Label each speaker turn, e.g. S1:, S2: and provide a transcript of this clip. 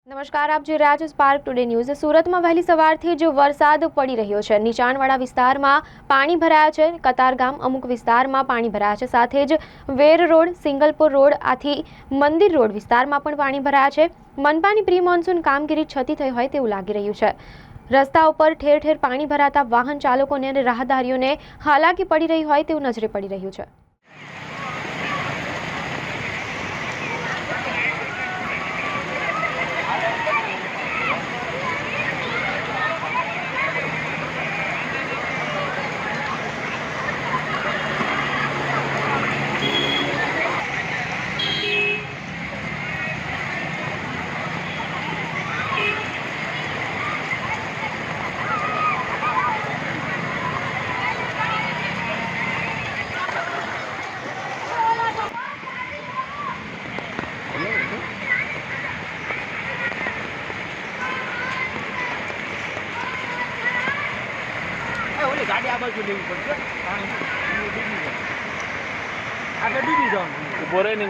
S1: નમસ્કાર, આપ જોઈ રહ્યા છો સ્પાર્ક ટુડે ન્યૂઝ। સુરતમાં વહેલી સવારથી જ વરસાદ પડી રહ્યો છે। નીચાણવાળા વિસ્તારમાં પાણી ભરાયા છે। કતારગામ અમુક વિસ્તારમાં પાણી ભરાયા છે। સાથે જ વેર રોડ, સિંગલપુર રોડ, આથી મંદિર રોડ વિસ્તારમાં પણ પાણી ભરાયા છે। મનપાની પ્રી મોન્સૂન કામગીરી છતી થઈ હોય તેવું લાગી રહ્યું છે। રસ્તા ઉપર ઠેર ઠેર પાણી ભરાતા વાહન ચાલકોને અને રાહદારીઓને હાલાકી પડી રહી હોય તેવું નજરે પડી રહ્યું છે।
S2: ગાડી આ બાજુ લેવી પડશે આગળ ડૂબી જવાનું ઉભો રહે ને